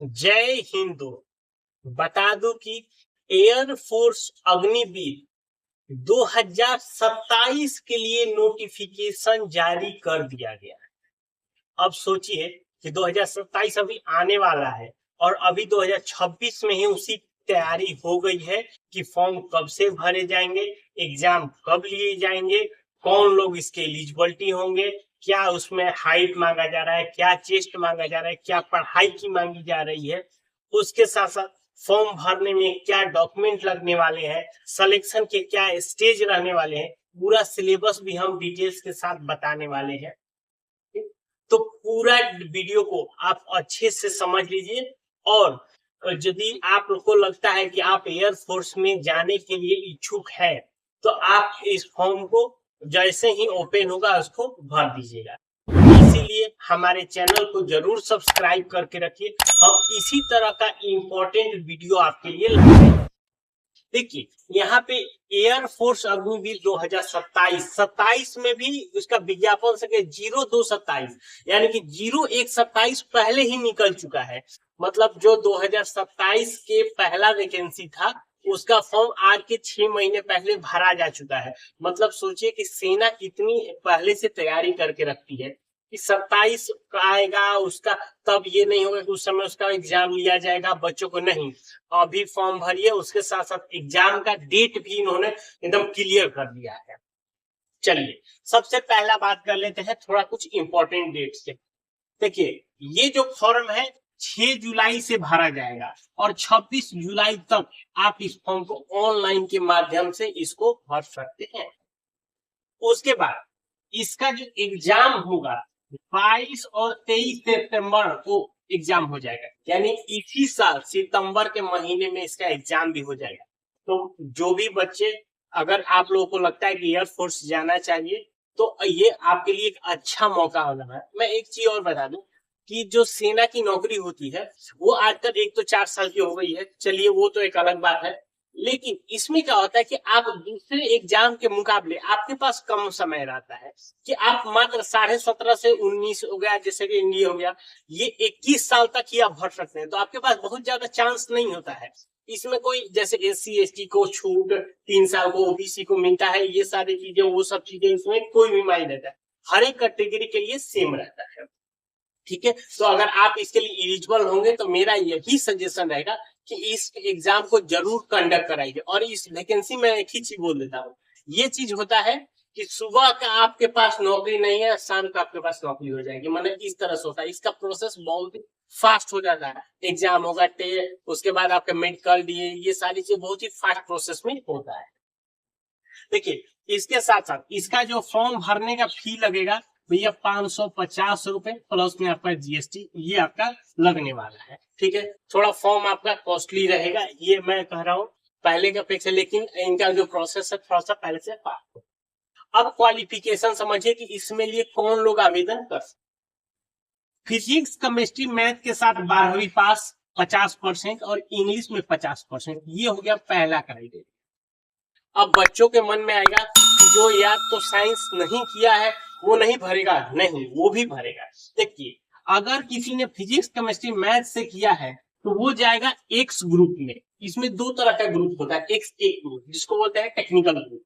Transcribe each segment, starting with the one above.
जय हिंद। बता दूं कि एयर फोर्स अग्निवीर 2027 के लिए नोटिफिकेशन जारी कर दिया गया है। अब सोचिए कि 2027 अभी आने वाला है और अभी 2026 में ही उसकी तैयारी हो गई है कि फॉर्म कब से भरे जाएंगे, एग्जाम कब लिए जाएंगे, कौन लोग इसके एलिजिबिलिटी होंगे, क्या उसमें हाइट मांगा जा रहा है, क्या चेस्ट मांगा जा रहा है, क्या पढ़ाई की मांगी जा रही है, उसके साथ साथ फॉर्म भरने में क्या डॉक्यूमेंट लगने वाले हैं, सिलेक्शन के क्या स्टेज रहने वाले हैं, पूरा सिलेबस भी हम डिटेल्स के साथ बताने वाले हैं। तो पूरा वीडियो को आप अच्छे से समझ लीजिए। और यदि आप को लगता है कि आप एयर फोर्स में जाने के लिए इच्छुक है तो आप इस फॉर्म को जैसे ही ओपन होगा उसको भर दीजिएगा। इसीलिए हमारे चैनल को जरूर सब्सक्राइब करके रखिए, हम इसी तरह का इंपॉर्टेंट वीडियो आपके लिए लाते हैं। देखिए यहाँ पे एयर फोर्स अग्निवीर 2027 में भी उसका विज्ञापन सके 0227 यानी कि 0127 पहले ही निकल चुका है। मतलब जो 2027 के पहला वैकेंसी था उसका फॉर्म आज के 6 महीने पहले भरा जा चुका है। मतलब सोचिए कि सेना कितनी पहले से तैयारी करके रखती है कि 27 आएगा उसका, तब ये नहीं होगा कि उस समय उसका एग्जाम लिया जाएगा बच्चों को, नहीं, अभी फॉर्म भरिए, उसके साथ साथ एग्जाम का डेट भी इन्होंने एकदम क्लियर कर दिया है। चलिए सबसे पहला बात कर लेते हैं थोड़ा कुछ इंपॉर्टेंट डेट से। देखिए ये जो फॉर्म है 6 जुलाई से भरा जाएगा और 26 जुलाई तक आप इस फॉर्म को ऑनलाइन के माध्यम से इसको भर सकते हैं। उसके बाद इसका जो एग्जाम होगा 22 और 23 सितंबर को एग्जाम हो जाएगा, यानी इसी साल सितंबर के महीने में इसका एग्जाम भी हो जाएगा। तो जो भी बच्चे, अगर आप लोगों को लगता है कि एयरफोर्स जाना चाहिए तो ये आपके लिए एक अच्छा मौका होना है। मैं एक चीज और बता दूं कि जो सेना की नौकरी होती है वो आजकल एक तो 4 साल की हो गई है, चलिए वो तो एक अलग बात है, लेकिन इसमें क्या होता है कि आप दूसरे एग्जाम के मुकाबले आपके पास कम समय रहता है कि आप मात्र 17.5 से 19 हो गया, जैसे कि इंडिया हो गया, ये 21 साल तक ही आप भर सकते हैं। तो आपके पास बहुत ज्यादा चांस नहीं होता है। इसमें कोई जैसे SC ST को छूट 3 साल को OBC को मिलता है, ये सारी चीजें वो सब चीजें इसमें कोई भी मायने रहता है, हर एक कैटेगरी के लिए सेम रहता है। ठीक है, तो अगर आप इसके लिए एलिजिबल होंगे तो मेरा यही सजेशन रहेगा कि इस एग्जाम को जरूर कंडक्ट कराइए। और इस वैकेंसी में एक ही चीज बोल देता हूँ, ये चीज होता है कि सुबह का आपके पास नौकरी नहीं है, शाम का आपके पास नौकरी हो जाएगी, मतलब इस तरह से होता है। इसका प्रोसेस बहुत ही फास्ट हो जाता है, एग्जाम होगा उसके बाद आपका मेडिकल DA, ये सारी चीज बहुत ही फास्ट प्रोसेस में होता है। देखिए इसके साथ साथ इसका जो फॉर्म भरने का फी लगेगा भैया 550 रुपए प्लस में आपका GST ये आपका लगने वाला है। ठीक है, थोड़ा फॉर्म आपका कॉस्टली रहेगा, ये मैं कह रहा हूँ पहले के अपेक्षा, लेकिन इनका जो प्रोसेस है थोड़ा सा पहले से फास्ट हो। अब क्वालिफिकेशन समझिए कि इसमें लिए कौन लोग आवेदन कर सकते। फिजिक्स केमिस्ट्री मैथ के साथ 12वीं पास 50% और इंग्लिश में 50%, ये हो गया पहला क्राइटेरिया। अब बच्चों के मन में आएगा कि जो याद तो साइंस नहीं किया है वो नहीं भरेगा, नहीं वो भी भरेगा। देखिए अगर किसी ने फिजिक्स केमिस्ट्री मैथ से किया है तो वो जाएगा एक्स ग्रुप में। इसमें दो तरह का ग्रुप होता है, एक्स एक ग्रुप जिसको बोलते हैं टेक्निकल ग्रुप।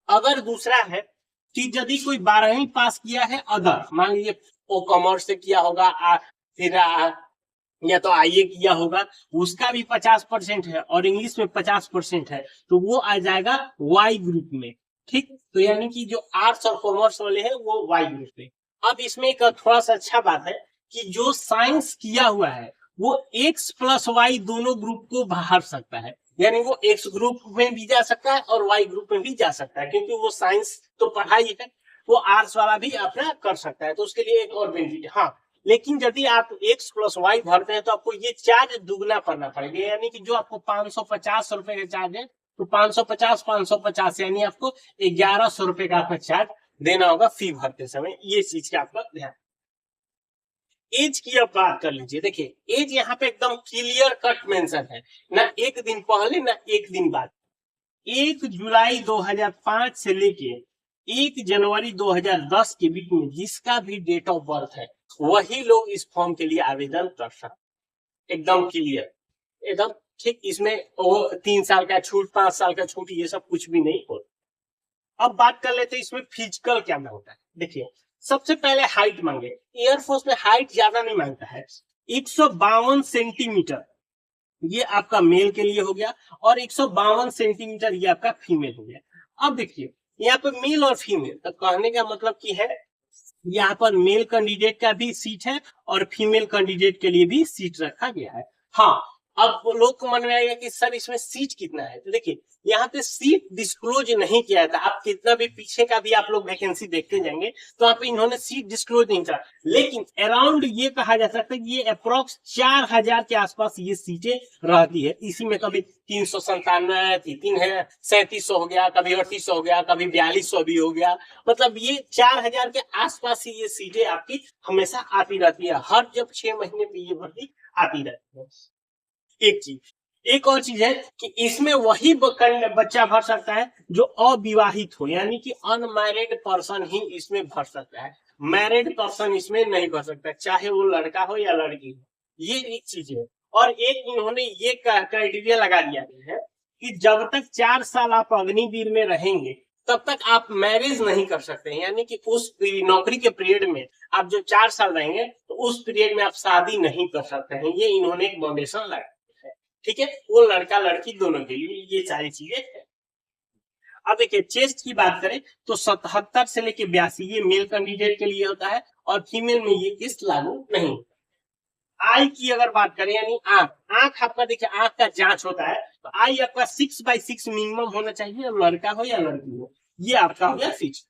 अगर दूसरा है कि यदि कोई 12वीं पास किया है, अदर मान लीजिए वो कॉमर्स से किया होगा फिर या तो IE किया होगा, उसका भी 50% है और इंग्लिश में 50% है, तो वो आ जाएगा Y ग्रुप में। ठीक, तो यानी कि जो आर्ट्स और कॉमर्स वाले हैं वो Y ग्रुप में। अब इसमें एक थोड़ा सा अच्छा बात है कि जो साइंस किया हुआ है वो X प्लस Y दोनों ग्रुप को भर सकता है, यानी वो X ग्रुप में भी जा सकता है और Y ग्रुप में भी जा सकता है, क्योंकि वो साइंस तो पढ़ाई है, वो आर्ट्स वाला भी अपना कर सकता है, तो उसके लिए एक और बेनिफिट है। हाँ, लेकिन यदि आप X प्लस Y भरते हैं तो आपको ये चार्ज दुगना करना पड़ेगा, यानी कि जो आपको 550 रुपए का चार्ज है तो 550 यानी आपको 1100 रुपए का आपका चार्ज देना होगा फी भरते समय। ये चीज का आपका ध्यान। एज की अब बात कर लीजिए। देखिए एज यहाँ पे एकदम क्लियर कट मेंशन है, ना एक दिन पहले ना एक दिन बाद। 1 जुलाई 2005 से लेके 1 जनवरी 2010 के बीच में जिसका भी डेट ऑफ बर्थ है वही लोग इस फॉर्म के लिए आवेदन कर सकते। एकदम क्लियर, एकदम ठीक। इसमें वो 3 साल का छूट, 5 साल का छूट, ये सब कुछ भी नहीं होता। अब बात कर लेते हैं इसमें फिजिकल क्या होता है। देखिए, सबसे पहले हाइट मांगे। एयरफोर्स में हाइट ज्यादा नहीं मांगता है, 152 सेंटीमीटर ये आपका मेल के लिए हो गया, और 152 सेंटीमीटर ये आपका फीमेल हो गया। अब देखिए यहाँ पे मेल और फीमेल, तो कहने का मतलब की है यहाँ पर मेल कैंडिडेट का भी सीट है और फीमेल कैंडिडेट के लिए भी सीट रखा गया है। हाँ, अब लोग को मन में आएगा कि सर इसमें सीट कितना है, तो देखिए यहाँ पे सीट डिस्क्लोज नहीं किया था। आप कितना भी पीछे का भी आप लोग वैकेंसी देखते जाएंगे तो यहाँ पे इन्होंने सीट डिस्क्लोज नहीं था, लेकिन अराउंड ये कहा जा सकता है कि ये अप्रोक्स 4000 के आसपास ये सीटें रहती है। इसी में कभी 397, 3700 हो गया, कभी 3800 हो गया, कभी 4200 भी हो गया। मतलब ये 4000 के आसपास ही ये सीटें आपकी हमेशा आती रहती है, हर जब 6 महीने पे ये भर्ती आती रहती है। एक चीज, एक और चीज है कि इसमें वही बच्चा भर सकता है जो अविवाहित हो, यानी कि अनमैरिड पर्सन ही इसमें भर सकता है। मैरिड पर्सन इसमें नहीं भर सकता, चाहे वो लड़का हो या लड़की हो। ये एक चीज है। और एक इन्होंने ये क्राइटेरिया लगा दिया है कि जब तक 4 साल आप अग्निवीर में रहेंगे तब तक आप मैरिज नहीं कर सकते, यानी कि उस नौकरी के पीरियड में आप जो 4 साल रहेंगे तो उस पीरियड में आप शादी नहीं कर सकते हैं। ये इन्होंने एक बाउंडेशन लगा, ठीक है, वो लड़का लड़की दोनों के लिए ये सारी चीजें है। अब देखिए चेस्ट की बात करें तो 77 से लेके 82 ये मेल कैंडिडेट के लिए होता है और फीमेल में ये किस्त लागू नहीं। आई की अगर बात करें यानी आंख आपका देखिए आंख का जांच होता है तो आई आपका 6/6 मिनिमम होना चाहिए, लड़का हो या लड़की हो, ये आपका हो गया फिक्स।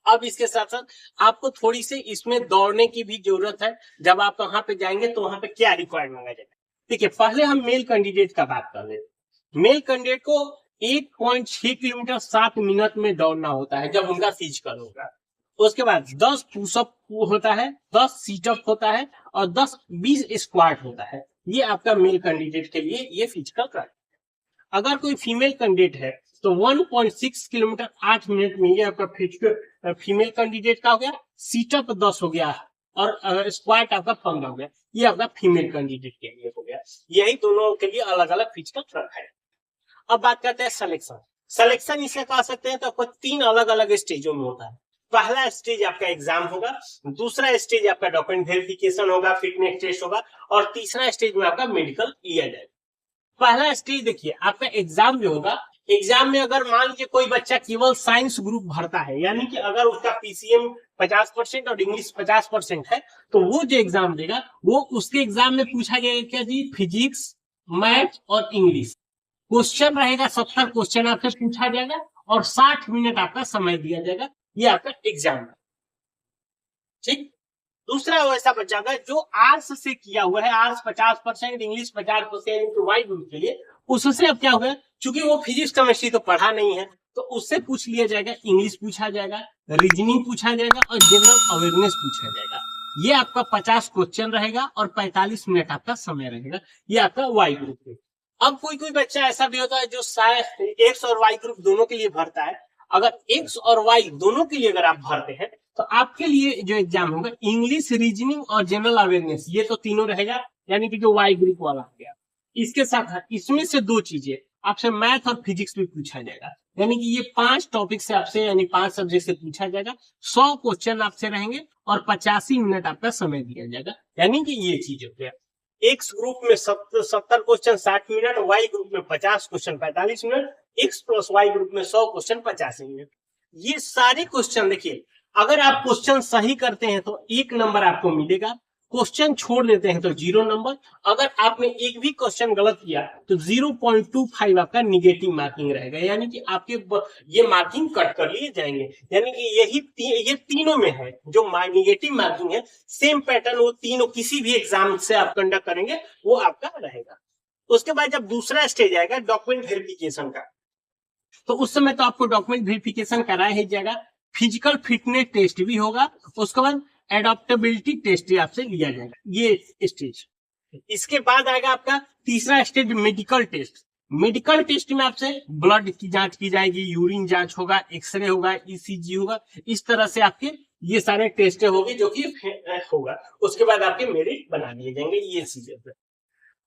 अब इसके साथ साथ आपको थोड़ी सी इसमें दौड़ने की भी जरूरत है। जब आप वहां पे जाएंगे तो वहां पे क्या रिक्वायरमेंट मांगा जाएगा। देखिए पहले हम मेल कैंडिडेट का बात कर लेते। मेल कैंडिडेट को 1.6 किलोमीटर 7 मिनट में दौड़ना होता है जब उनका फिजिकल होगा। उसके बाद 10 पुशअप होता है, 10 सीटअप होता है और 20 स्क्वाट होता है। ये आपका मेल कैंडिडेट के लिए ये फिजिकल कर। अगर कोई फीमेल कैंडिडेट है तो 1.6 किलोमीटर 8 मिनट में ये आपका फिजिकल फीमेल कैंडिडेट का हो गया। सीटअप 10 हो गया और स्क्वाट आपका 15 हो गया। ये आपका फीमेल कैंडिडेट के लिए हो गया। यही दोनों के लिए अलग अलग फिजिकल ट्रैक है। अब बात करते हैं सिलेक्शन। सिलेक्शन इसे कह सकते हैं तो आपको 3 अलग अलग स्टेजों में होता है। पहला स्टेज आपका एग्जाम होगा, दूसरा स्टेज आपका डॉक्यूमेंट वेरिफिकेशन होगा, फिटनेस टेस्ट होगा और तीसरा स्टेज में आपका मेडिकल लिया जाएगा। पहला स्टेज देखिए आपका एग्जाम जो होगा, एग्जाम में अगर मान लीजिए कोई बच्चा केवल साइंस ग्रुप भरता है, यानी कि अगर उसका पीसीएम 50% और इंग्लिश 50% है तो वो जो एग्जाम देगा वो उसके एग्जाम में पूछा जाएगा क्या जी, फिजिक्स, मैथ और इंग्लिश। क्वेश्चन रहेगा 70 क्वेश्चन आपसे पूछा जाएगा और 60 मिनट आपका समय दिया जाएगा। ये आपका एग्जाम है, ठीक। दूसरा वैसा बच्चा का जो आर्ट्स से किया हुआ है, आर्ट्स 50%, इंग्लिश 50% वाई ग्रुप के लिए, उससे अब क्या होगा, चूंकि वो फिजिक्स केमिस्ट्री तो पढ़ा नहीं है तो उससे पूछ लिया जाएगा, इंग्लिश पूछा जाएगा, रीजनिंग पूछा जाएगा और जनरल अवेयरनेस पूछा जाएगा। ये आपका 50 क्वेश्चन रहेगा और 45 मिनट आपका समय रहेगा। ये आपका वाई ग्रुप है। अब कोई कोई बच्चा ऐसा भी होता है जो एक्स और वाई ग्रुप दोनों के लिए भरता है। अगर एक्स और वाई दोनों के लिए अगर आप भरते हैं तो आपके लिए जो एग्जाम होगा इंग्लिश, रीजनिंग और जनरल अवेयरनेस, ये तो तीनों रहेगा, यानी कि जो वाई ग्रुप वाला हो गया। इसके साथ इसमें से 2 चीजें आपसे मैथ और फिजिक्स भी पूछा जाएगा, यानी कि ये 5 टॉपिक से आपसे यानी 5 सब्जेक्ट से पूछा जाएगा। 100 क्वेश्चन आपसे रहेंगे और 85 मिनट आपका समय दिया जाएगा, यानी कि ये चीज हो गया। एक्स ग्रुप में 70 क्वेश्चन 60 मिनट, वाई ग्रुप में 50 question 45 minute, X plus Y group में 100 क्वेश्चन 85 मिनट। ये सारे क्वेश्चन देखिए, अगर आप क्वेश्चन सही करते हैं तो 1 नंबर आपको मिलेगा, क्वेश्चन छोड़ देते हैं तो 0 नंबर, अगर आपने एक भी क्वेश्चन गलत किया तो 0.25 आपका निगेटिव मार्किंग रहेगा, यानी कि आपके ये मार्किंग कट कर लिए जाएंगे। यानी कि ये तीनों में है जो निगेटिव मार्किंग है, सेम पैटर्न वो तीनों किसी भी एग्जाम से आप कंडक्ट करेंगे वो आपका रहेगा। उसके बाद जब दूसरा स्टेज आएगा डॉक्यूमेंट वेरिफिकेशन का, तो उस समय तो आपको डॉक्यूमेंट वेरिफिकेशन कराया ही जाएगा, फिजिकल फिटनेस टेस्ट भी होगा, उसके बाद एडॉप्टेबिलिटी टेस्ट आपसे लिया जाएगा, ये स्टेज। इसके बाद आएगा आपका तीसरा stage medical test. Medical test में आपसे ब्लड की जांच की जाएगी, यूरिन जांच होगा, एक्सरे होगा, ईसीजी होगा, इस तरह से आपके ये सारे टेस्ट होगी जो कि होगा, उसके बाद आपके मेरिट बना दिए जाएंगे, ये चीजें।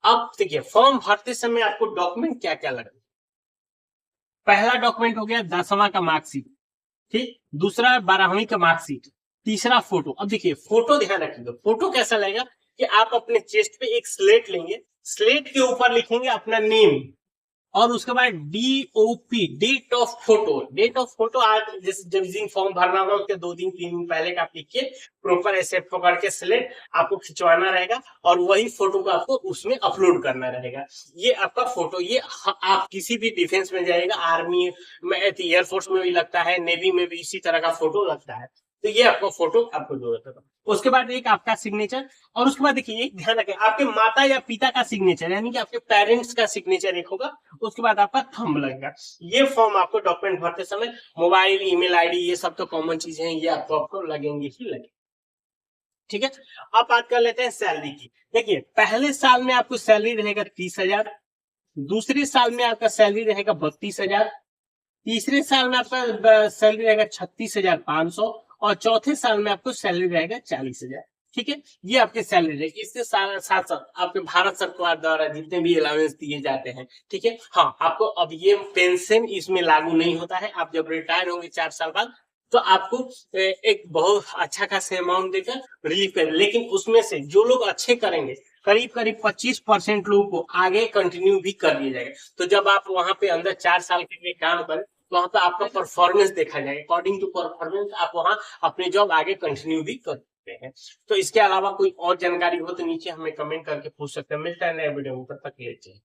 अब देखिए फॉर्म भरते समय आपको डॉक्यूमेंट क्या क्या लगेगा। पहला डॉक्यूमेंट हो गया 10वां का मार्कशीट, ठीक, दूसरा 12वीं का मार्कशीट, तीसरा फोटो। अब देखिए फोटो ध्यान रखिएगा, फोटो कैसा लगेगा कि आप अपने चेस्ट पे एक स्लेट लेंगे, स्लेट के ऊपर लिखेंगे अपना नेम, और उसके बाद DOP, date of photo. Date of photo आज जब विजिटिंग फॉर्म भरना होगा उसके 2 दिन 3 दिन पहले का आप लिखिए, प्रॉपर ऐसे पकड़ के स्लेट आपको खिंचवाना रहेगा और वही फोटो को आपको उसमें अपलोड करना रहेगा। ये आपका फोटो, ये आप किसी भी डिफेंस में जाएगा, आर्मी में, एयरफोर्स में भी लगता है, नेवी में भी इसी तरह का फोटो लगता है, तो ये आपका फोटो आपको जरूरत है। उसके बाद एक आपका सिग्नेचर, और उसके बाद देखिए एक ध्यान रखें, आपके माता या पिता का सिग्नेचर, यानी कि आपके पेरेंट्स का सिग्नेचर एक होगा, उसके बाद आपका थंब लगेगा। ये फॉर्म आपको डॉक्यूमेंट भरते समय, मोबाइल, ईमेल आईडी, ये सब तो कॉमन चीजें हैं, ये आपको लगेंगे ही लगेंगे, ठीक है। अब बात कर लेते हैं सैलरी की। देखिए पहले साल में आपको सैलरी रहेगा 30,000, दूसरे साल में आपका सैलरी रहेगा 32,000, तीसरे साल में आपका सैलरी रहेगा 36,500, और चौथे साल में आपको सैलरी रहेगा 40,000, ठीक है। ये आपके सैलरी रहेगी। इसके साथ साथ आपके भारत सरकार द्वारा जितने भी अलाउंस दिए जाते हैं, ठीक है। हाँ, आपको अब ये पेंशन इसमें लागू नहीं होता है, आप जब रिटायर होंगे 4 साल बाद तो आपको एक बहुत अच्छा खासा अमाउंट देकर रिलीफ करें, लेकिन उसमें से जो लोग अच्छे करेंगे करीब करीब 25% लोगों को आगे कंटिन्यू भी कर दिया जाएगा। तो जब आप वहां पे अंदर 4 साल के लिए काम करें तो वहां पे आपका परफॉर्मेंस देखा जाएगा, अकॉर्डिंग टू परफॉर्मेंस आप वहां अपने जॉब आगे कंटिन्यू भी कर सकते हैं। तो इसके अलावा कोई और जानकारी हो तो नीचे हमें कमेंट करके पूछ सकते हैं। मिलता है नए वीडियो में, तब तक के लिए।